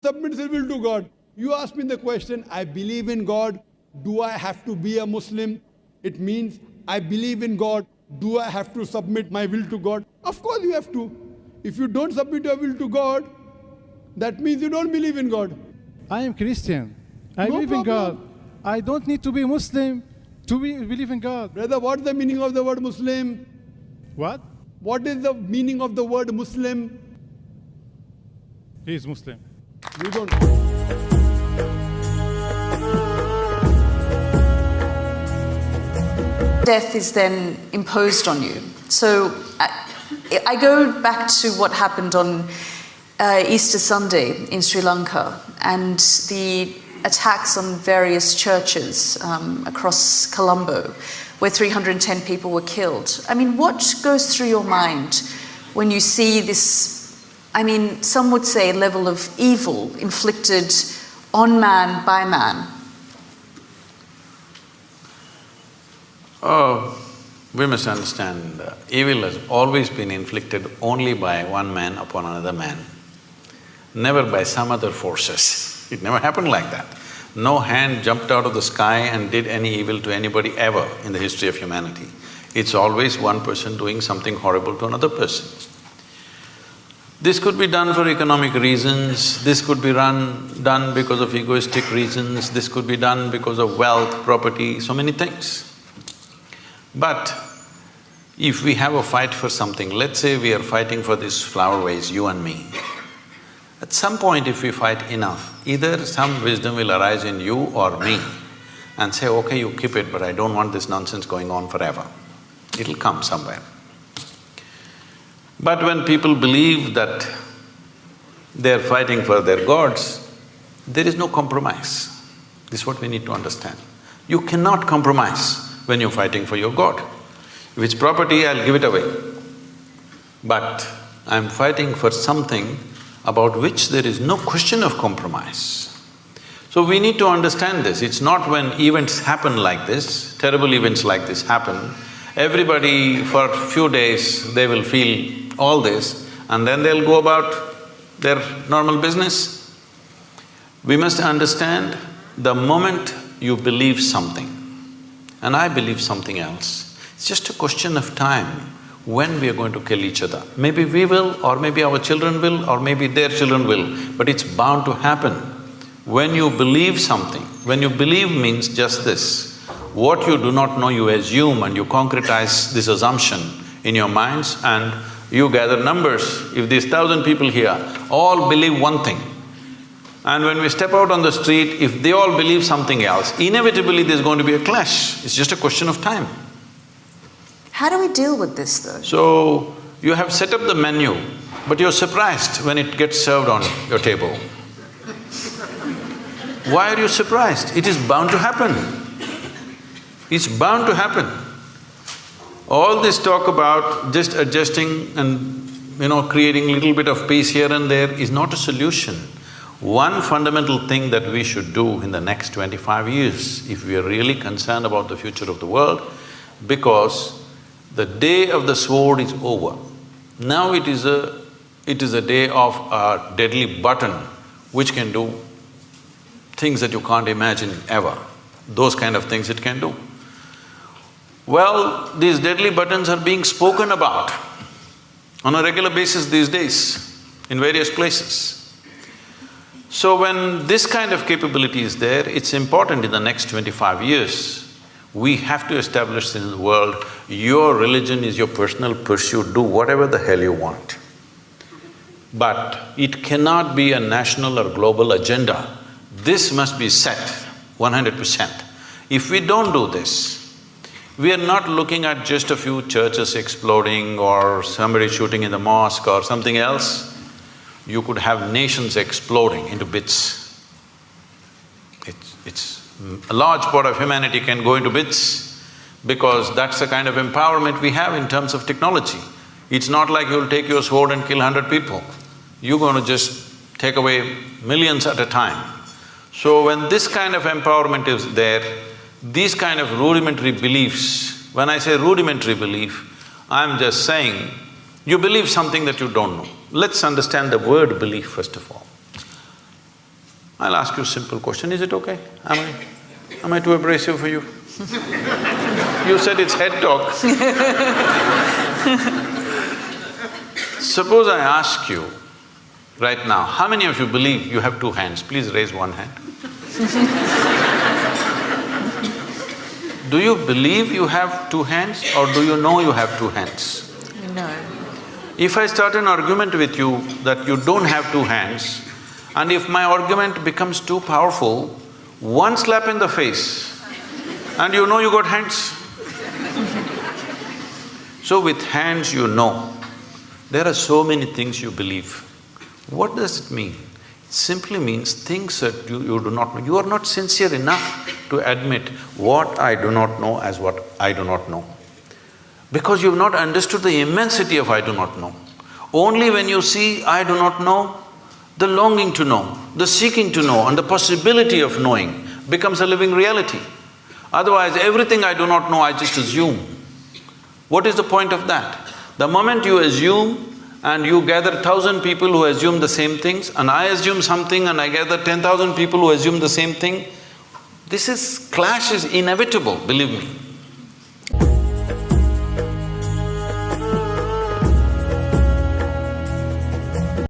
submits his will to God. You ask me the question, I believe in God, do I have to be a Muslim? It means I believe in God, do I have to submit my will to God? Of course you have to. If you don't submit your will to God, that means you don't believe in God. I am Christian. I No believe in God. problem. I don't need to be Muslim to believe in God. Brother, what's the meaning of the word Muslim? What? What is the meaning of the word Muslim? He is Muslim. You don't. Death is then imposed on you. So I go back to what happened on Easter Sunday in Sri Lanka and the attacks on various churches across Colombo, where 310 people were killed. I mean, what goes through your mind when you see this, I mean, some would say level of evil inflicted on man by man? Oh, we must understand, evil has always been inflicted only by one man upon another man, never by some other forces. It never happened like that. No hand jumped out of the sky and did any evil to anybody ever in the history of humanity. It's always one person doing something horrible to another person. This could be done for economic reasons, this could be done because of egoistic reasons, this could be done because of wealth, property, so many things. But if we have a fight for something, let's say we are fighting for this flower vase, you and me. At some point if we fight enough, either some wisdom will arise in you or me and say, okay, you keep it, but I don't want this nonsense going on forever. It'll come somewhere. But when people believe that they're fighting for their gods, there is no compromise. This is what we need to understand. You cannot compromise when you're fighting for your God. If it's property, I'll give it away. But I'm fighting for something about which there is no question of compromise. So we need to understand this. It's not when events happen like this, terrible events like this happen, everybody for a few days they will feel all this and then they'll go about their normal business. We must understand the moment you believe something and I believe something else, it's just a question of time when we are going to kill each other. Maybe we will, or maybe our children will, or maybe their children will, but it's bound to happen. When you believe something, when you believe means just this, what you do not know you assume and you concretize this assumption in your minds and you gather numbers. If these 1,000 people here all believe one thing, and when we step out on the street, if they all believe something else, inevitably there's going to be a clash. It's just a question of time. How do we deal with this though? So, you have set up the menu, but you're surprised when it gets served on your table. Why are you surprised? It is bound to happen. It's bound to happen. All this talk about just adjusting and creating little bit of peace here and there is not a solution. One fundamental thing that we should do in the next 25 years, if we are really concerned about the future of the world, because the day of the sword is over. Now it is a day of a deadly button which can do things that you can't imagine ever. Those kind of things it can do. Well, these deadly buttons are being spoken about on a regular basis these days in various places. So when this kind of capability is there, it's important in the next 25 years, we have to establish in the world, your religion is your personal pursuit, do whatever the hell you want. But it cannot be a national or global agenda. This must be set 100%. If we don't do this, we are not looking at just a few churches exploding or somebody shooting in the mosque or something else. You could have nations exploding into bits. A large part of humanity can go into bits because that's the kind of empowerment we have in terms of technology. It's not like you'll take your sword and kill 100 people. You're going to just take away millions at a time. So when this kind of empowerment is there, these kind of rudimentary beliefs, when I say rudimentary belief, I'm just saying, you believe something that you don't know. Let's understand the word belief first of all. I'll ask you a simple question, is it okay? Am I too abrasive for you? You said it's head talk. Suppose I ask you right now, how many of you believe you have two hands? Please raise one hand. Do you believe you have two hands or do you know you have two hands? No. If I start an argument with you that you don't have two hands, and if my argument becomes too powerful, one slap in the face and you know you got hands. So with hands you know. There are so many things you believe. What does it mean? It simply means things that you do not know. You are not sincere enough to admit what I do not know as what I do not know. Because you've not understood the immensity of I do not know. Only when you see I do not know, the longing to know, the seeking to know and the possibility of knowing becomes a living reality. Otherwise, everything I do not know, I just assume. What is the point of that? The moment you assume and you gather 1,000 people who assume the same things, and I assume something and I gather 10,000 people who assume the same thing, clash is inevitable, believe me.